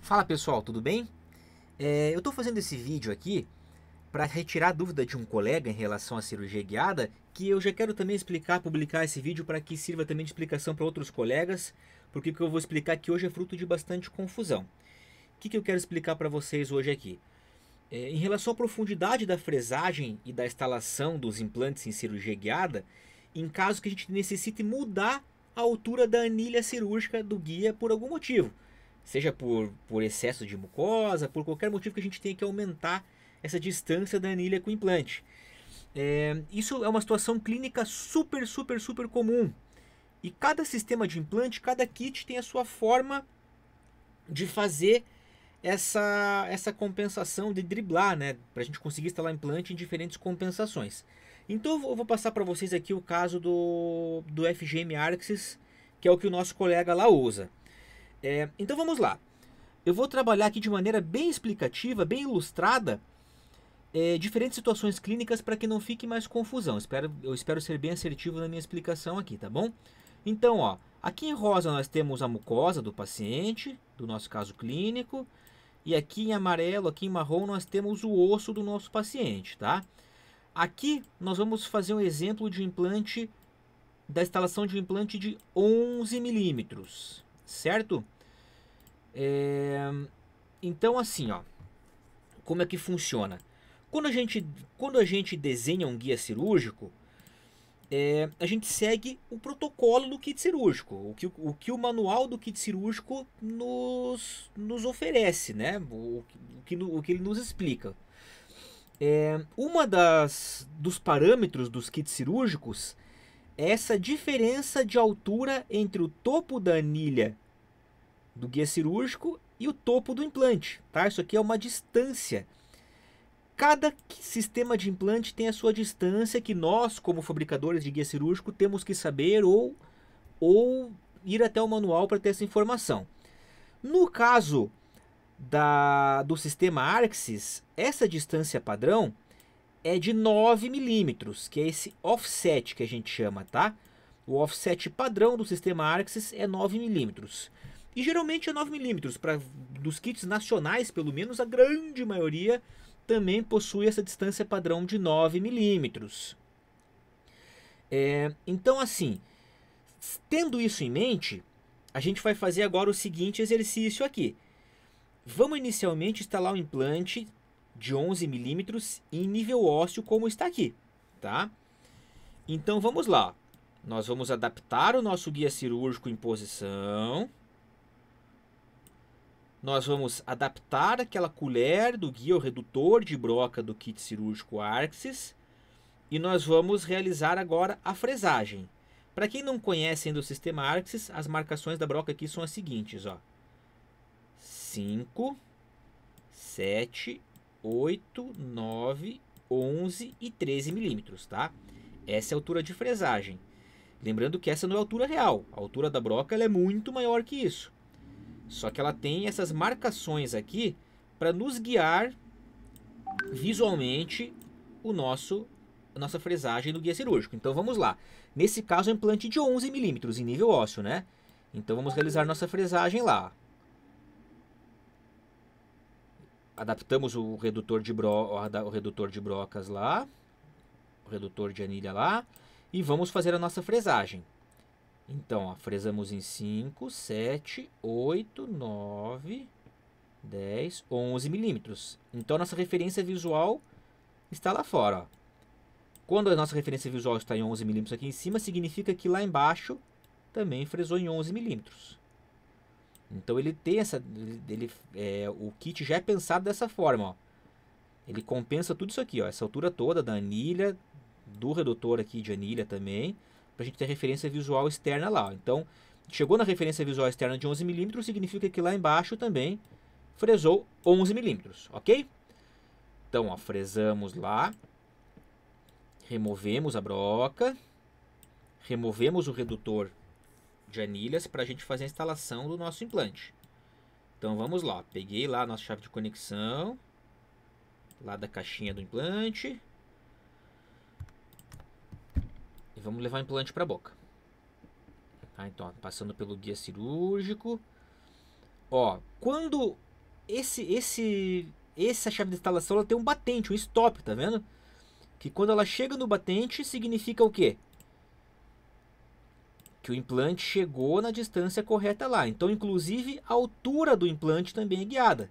Fala pessoal, tudo bem? Eu estou fazendo esse vídeo aqui para retirar a dúvida de um colega em relação à cirurgia guiada, que eu já quero também explicar, publicar esse vídeo para que sirva também de explicação para outros colegas, porque o que eu vou explicar aqui hoje é fruto de bastante confusão. O que eu quero explicar para vocês hoje aqui? Em relação à profundidade da fresagem e da instalação dos implantes em cirurgia guiada, em caso que a gente necessite mudar a altura da anilha cirúrgica do guia por algum motivo, seja por excesso de mucosa, por qualquer motivo que a gente tenha que aumentar essa distância da anilha com o implante. Isso é uma situação clínica super comum. E cada sistema de implante, cada kit tem a sua forma de fazer essa compensação, de driblar, né? Para a gente conseguir instalar implante em diferentes compensações. Então eu vou passar para vocês aqui o caso do FGM Arxis, que é o que o nosso colega lá usa. Então vamos lá. Eu vou trabalhar aqui de maneira bem explicativa, bem ilustrada, diferentes situações clínicas para que não fique mais confusão. Eu espero ser bem assertivo na minha explicação aqui, tá bom? Então, ó, aqui em rosa nós temos a mucosa do paciente, do nosso caso clínico. E aqui em amarelo, aqui em marrom, nós temos o osso do nosso paciente, tá? Aqui nós vamos fazer um exemplo de implante, da instalação de um implante de 11 milímetros, certo? Então assim, ó, como é que funciona? Quando a gente desenha um guia cirúrgico, a gente segue o protocolo do kit cirúrgico, o que o manual do kit cirúrgico nos oferece, né? O que ele nos explica. Uma dos parâmetros dos kits cirúrgicos é essa diferença de altura entre o topo da anilha do guia cirúrgico e o topo do implante, tá? Isso aqui é uma distância. Cada sistema de implante tem a sua distância que nós, como fabricadores de guia cirúrgico, temos que saber ou ir até o manual para ter essa informação. No caso do sistema Arxis, essa distância padrão é de 9 milímetros, que é esse offset que a gente chama, tá? O offset padrão do sistema Arxis é 9 milímetros. E geralmente é 9 milímetros. Dos kits nacionais, pelo menos a grande maioria, também possui essa distância padrão de 9 milímetros. Então assim, tendo isso em mente, a gente vai fazer agora o seguinte exercício aqui. Vamos inicialmente instalar o implante de 11 milímetros em nível ósseo como está aqui, tá? Então vamos lá. Nós vamos adaptar o nosso guia cirúrgico em posição. Nós vamos adaptar aquela colher do guia, o redutor de broca do kit cirúrgico Arxis. E nós vamos realizar agora a fresagem. Para quem não conhece ainda o sistema Arxis, as marcações da broca aqui são as seguintes, ó. 5, 7, 8, 9, 11 e 13 milímetros, tá? Essa é a altura de fresagem. Lembrando que essa não é a altura real. A altura da broca ela é muito maior que isso. Só que ela tem essas marcações aqui para nos guiar visualmente a nossa fresagem do guia cirúrgico. Então vamos lá. Nesse caso é um implante de 11 milímetros em nível ósseo, né? Então vamos realizar nossa fresagem lá. Adaptamos o redutor de brocas lá, o redutor de anilha lá, e vamos fazer a nossa fresagem. Então, ó, fresamos em 5, 7, 8, 9, 10, 11 milímetros. Então, nossa referência visual está lá fora. Ó. Quando a nossa referência visual está em 11 milímetros aqui em cima, significa que lá embaixo também fresou em 11 milímetros. Então, ele tem o kit já é pensado dessa forma. Ó. Ele compensa tudo isso aqui, ó, essa altura toda da anilha, do redutor aqui de anilha também, para a gente ter referência visual externa lá. Então, chegou na referência visual externa de 11 milímetros, significa que lá embaixo também fresou 11 milímetros, ok? Então, ó, fresamos lá, removemos a broca, removemos o redutor de anilhas para a gente fazer a instalação do nosso implante. Então, vamos lá. Peguei lá a nossa chave de conexão, lá da caixinha do implante. Vamos levar o implante para a boca. Tá, então, ó, passando pelo guia cirúrgico. Ó, quando essa chave de instalação ela tem um batente, um stop, tá vendo? Que quando ela chega no batente significa o quê? Que o implante chegou na distância correta lá. Então, inclusive, a altura do implante também é guiada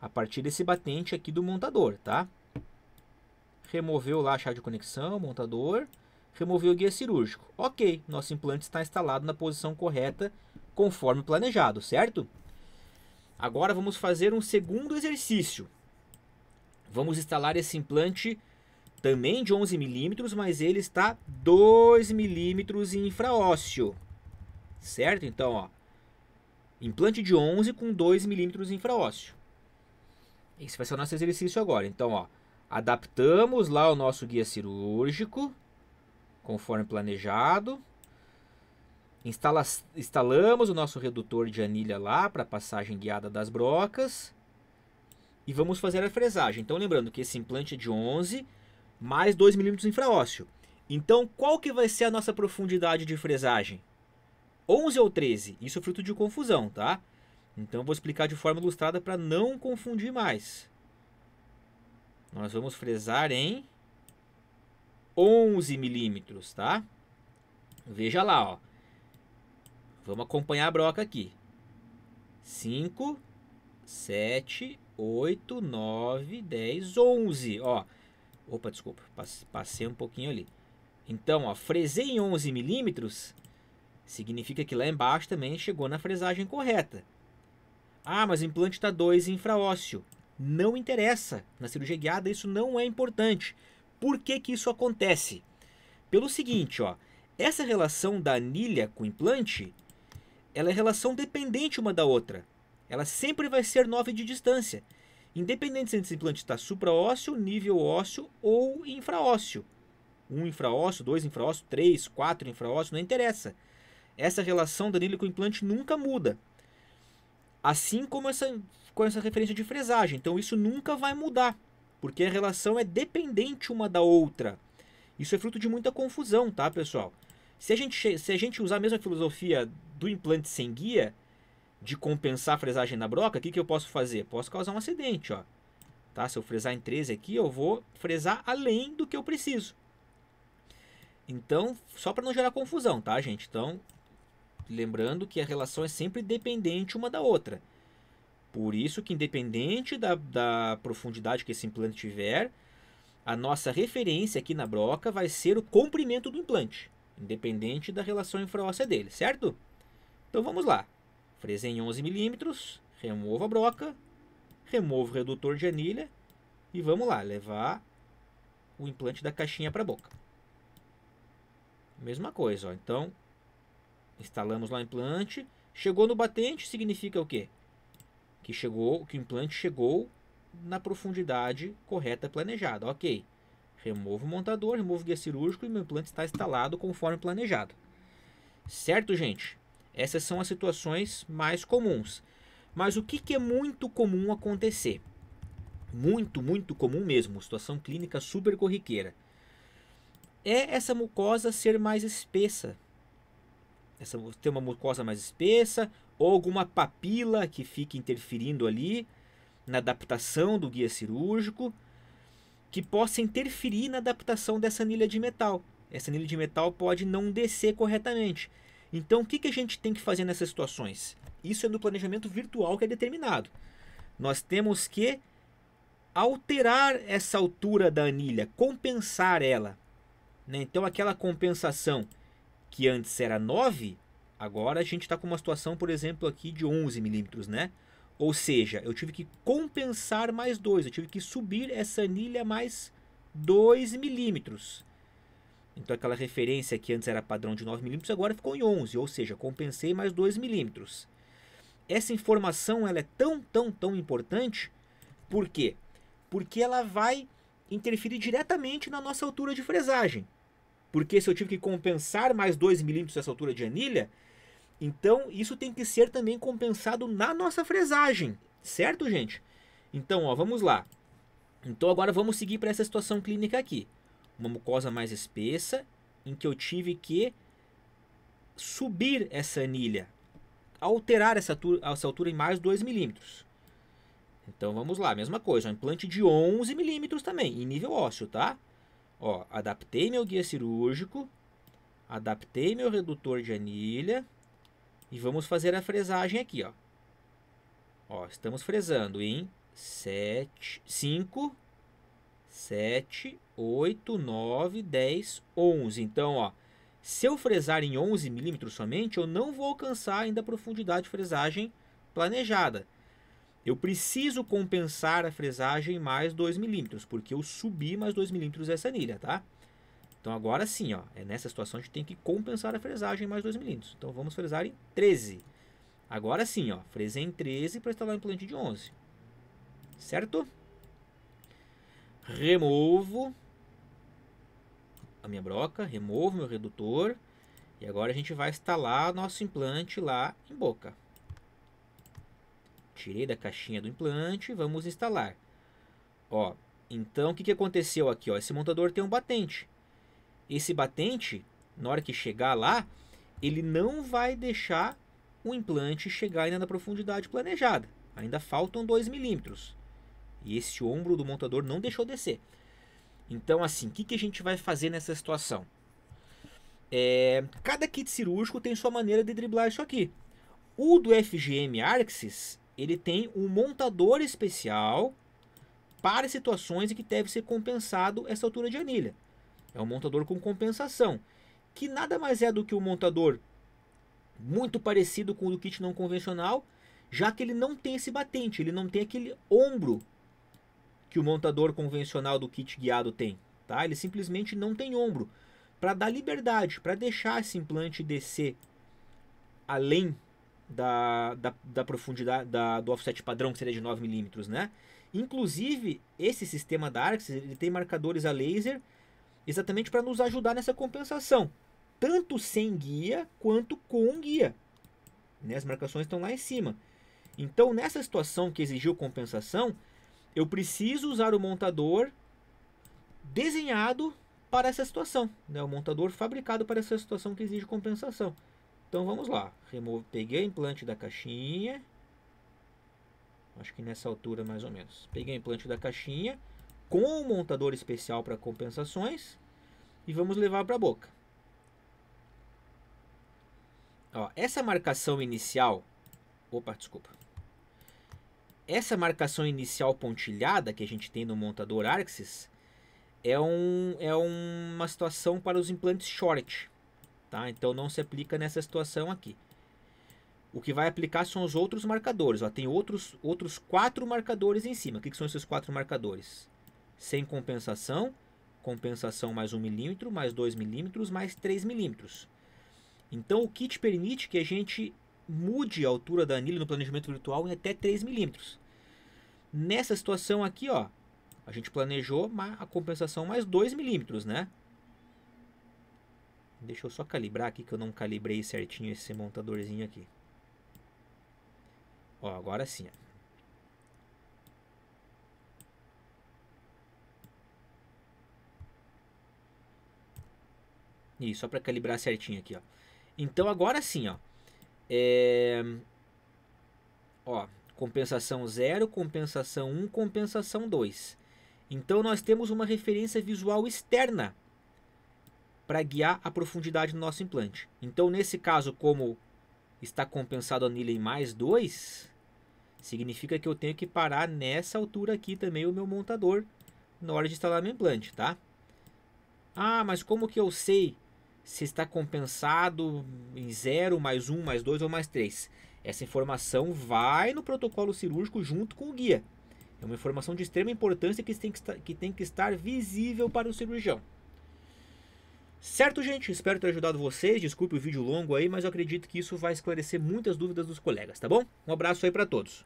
a partir desse batente aqui do montador, tá? Removeu lá a chave de conexão, montador, removeu o guia cirúrgico. Ok, nosso implante está instalado na posição correta, conforme planejado, certo? Agora vamos fazer um segundo exercício. Vamos instalar esse implante também de 11 milímetros, mas ele está 2 milímetros em infraósseo, certo? Então, ó, implante de 11 com 2 milímetros em infraósseo. Esse vai ser o nosso exercício agora. Então, ó, adaptamos lá o nosso guia cirúrgico, conforme planejado. Instalamos o nosso redutor de anilha lá para passagem guiada das brocas. E vamos fazer a fresagem. Então, lembrando que esse implante é de 11 mais 2 milímetros infraósseo. Então, qual que vai ser a nossa profundidade de fresagem? 11 ou 13? Isso é fruto de confusão, tá? Então, eu vou explicar de forma ilustrada para não confundir mais. Nós vamos fresar em 11 milímetros, tá? Veja lá, ó. Vamos acompanhar a broca aqui. 5, 7, 8, 9, 10, 11. Ó. Opa, desculpa. Passei um pouquinho ali. Então, ó, fresei em 11 milímetros. Significa que lá embaixo também chegou na fresagem correta. Ah, mas o implante está 2 infraósseo. Não interessa. Na cirurgia guiada isso não é importante. Por que que isso acontece? Pelo seguinte, ó. Essa relação da anilha com o implante, ela é relação dependente uma da outra. Ela sempre vai ser 9 de distância. Independente se esse implante está supraósseo, nível ósseo ou infraósseo. 1 infraósseo, 2 infraósseo, 3, 4 infraósseo, não interessa. Essa relação da anilha com o implante nunca muda. Assim como com essa referência de fresagem. Então isso nunca vai mudar, porque a relação é dependente uma da outra. Isso é fruto de muita confusão, tá, pessoal? Se a gente usar a mesma filosofia do implante sem guia, de compensar a fresagem na broca, o que eu posso fazer? Posso causar um acidente, ó. Tá? Se eu fresar em 13 aqui, eu vou fresar além do que eu preciso. Então, só para não gerar confusão, tá, gente? Então, lembrando que a relação é sempre dependente uma da outra. Por isso que independente da profundidade que esse implante tiver, a nossa referência aqui na broca vai ser o comprimento do implante, independente da relação infraóssea dele, certo? Então vamos lá. Fresei em 11 milímetros, removo a broca, removo o redutor de anilha e vamos lá, levar o implante da caixinha para a boca. Mesma coisa, ó. Então, instalamos lá o implante, chegou no batente, significa o quê? Que o implante chegou na profundidade correta planejada, ok. Removo o montador, removo o guia cirúrgico e meu implante está instalado conforme planejado. Certo, gente? Essas são as situações mais comuns. Mas o que é muito comum acontecer? Muito, muito comum mesmo, situação clínica super corriqueira. É essa mucosa ser mais espessa. Ter uma mucosa mais espessa, ou alguma papila que fique interferindo ali na adaptação do guia cirúrgico, que possa interferir na adaptação dessa anilha de metal. Essa anilha de metal pode não descer corretamente. Então, o que a gente tem que fazer nessas situações? Isso é no planejamento virtual que é determinado. Nós temos que alterar essa altura da anilha, compensar ela. Né? Então, aquela compensação que antes era 9, agora a gente está com uma situação, por exemplo, aqui de 11 milímetros, né? Ou seja, eu tive que compensar mais 2, eu tive que subir essa anilha mais 2 milímetros. Então aquela referência que antes era padrão de 9 milímetros, agora ficou em 11, ou seja, compensei mais 2 milímetros. Essa informação ela é tão importante, por quê? Porque ela vai interferir diretamente na nossa altura de fresagem. Porque se eu tive que compensar mais 2 milímetros essa altura de anilha, então isso tem que ser também compensado na nossa fresagem, certo, gente? Então, ó, vamos lá. Então agora vamos seguir para essa situação clínica aqui. Uma mucosa mais espessa, em que eu tive que subir essa anilha, alterar essa altura em mais 2 milímetros. Então vamos lá, mesma coisa, um implante de 11 milímetros também, em nível ósseo, tá? Ó, adaptei meu guia cirúrgico, adaptei meu redutor de anilha e vamos fazer a fresagem aqui, ó. Ó, estamos fresando em 5, 7, 8, 9, 10, 11. Então, ó, se eu fresar em 11 milímetros somente, eu não vou alcançar ainda a profundidade de fresagem planejada. Eu preciso compensar a fresagem mais 2 milímetros, porque eu subi mais 2 milímetros essa anilha, tá? Então agora sim, ó, é nessa situação a gente tem que compensar a fresagem mais 2 milímetros. Então vamos fresar em 13. Agora sim, ó, fresei em 13 para instalar o implante de 11. Certo? Removo a minha broca, removo meu redutor. E agora a gente vai instalar nosso implante lá em boca. Tirei da caixinha do implante, vamos instalar. Ó, então o que aconteceu aqui? Ó? Esse montador tem um batente. Esse batente, na hora que chegar lá, ele não vai deixar o implante chegar ainda na profundidade planejada. Ainda faltam 2 milímetros. E esse ombro do montador não deixou descer. Então assim, o que a gente vai fazer nessa situação? Cada kit cirúrgico tem sua maneira de driblar isso aqui. O do FGM Arxis, ele tem um montador especial para situações em que deve ser compensado essa altura de anilha. É um montador com compensação, que nada mais é do que um montador muito parecido com o do kit não convencional, já que ele não tem esse batente, ele não tem aquele ombro que o montador convencional do kit guiado tem, tá? Ele simplesmente não tem ombro, para dar liberdade, para deixar esse implante descer além da profundidade do offset padrão, que seria de 9 milímetros, né? Inclusive, esse sistema da Arxis, ele tem marcadores a laser exatamente para nos ajudar nessa compensação, tanto sem guia quanto com guia, né? As marcações estão lá em cima. Então, nessa situação que exigiu compensação, eu preciso usar o montador desenhado para essa situação, né? O montador fabricado para essa situação que exige compensação. Então vamos lá, peguei o implante da caixinha, acho que nessa altura mais ou menos. Peguei o implante da caixinha com um montador especial para compensações e vamos levar para a boca. Ó, essa marcação inicial, essa marcação inicial pontilhada que a gente tem no montador Arxis é uma situação para os implantes short. Tá? Então não se aplica nessa situação aqui. O que vai aplicar são os outros marcadores. Ó, tem outros 4 marcadores em cima. O que são esses 4 marcadores? Sem compensação, compensação mais 1 milímetro, mais 2 milímetros, mais 3 milímetros. Então o kit permite que a gente mude a altura da anilha no planejamento virtual em até 3 milímetros. Nessa situação aqui, ó, a gente planejou a compensação mais 2 milímetros, né? Deixa eu só calibrar aqui que eu não calibrei certinho esse montadorzinho aqui. Ó, agora sim. Ó. Isso, só para calibrar certinho aqui, ó. Então agora sim, ó. Ó, compensação 0, compensação 1, compensação 2. Então nós temos uma referência visual externa para guiar a profundidade do nosso implante. Então, nesse caso, como está compensado a anilha em mais 2, significa que eu tenho que parar nessa altura aqui também o meu montador na hora de instalar meu implante, tá? Ah, mas como que eu sei se está compensado em 0, mais 1, mais 2 ou mais 3? Essa informação vai no protocolo cirúrgico junto com o guia. É uma informação de extrema importância que tem que estar visível para o cirurgião. Certo, gente? Espero ter ajudado vocês. Desculpe o vídeo longo aí, mas eu acredito que isso vai esclarecer muitas dúvidas dos colegas, tá bom? Um abraço aí para todos.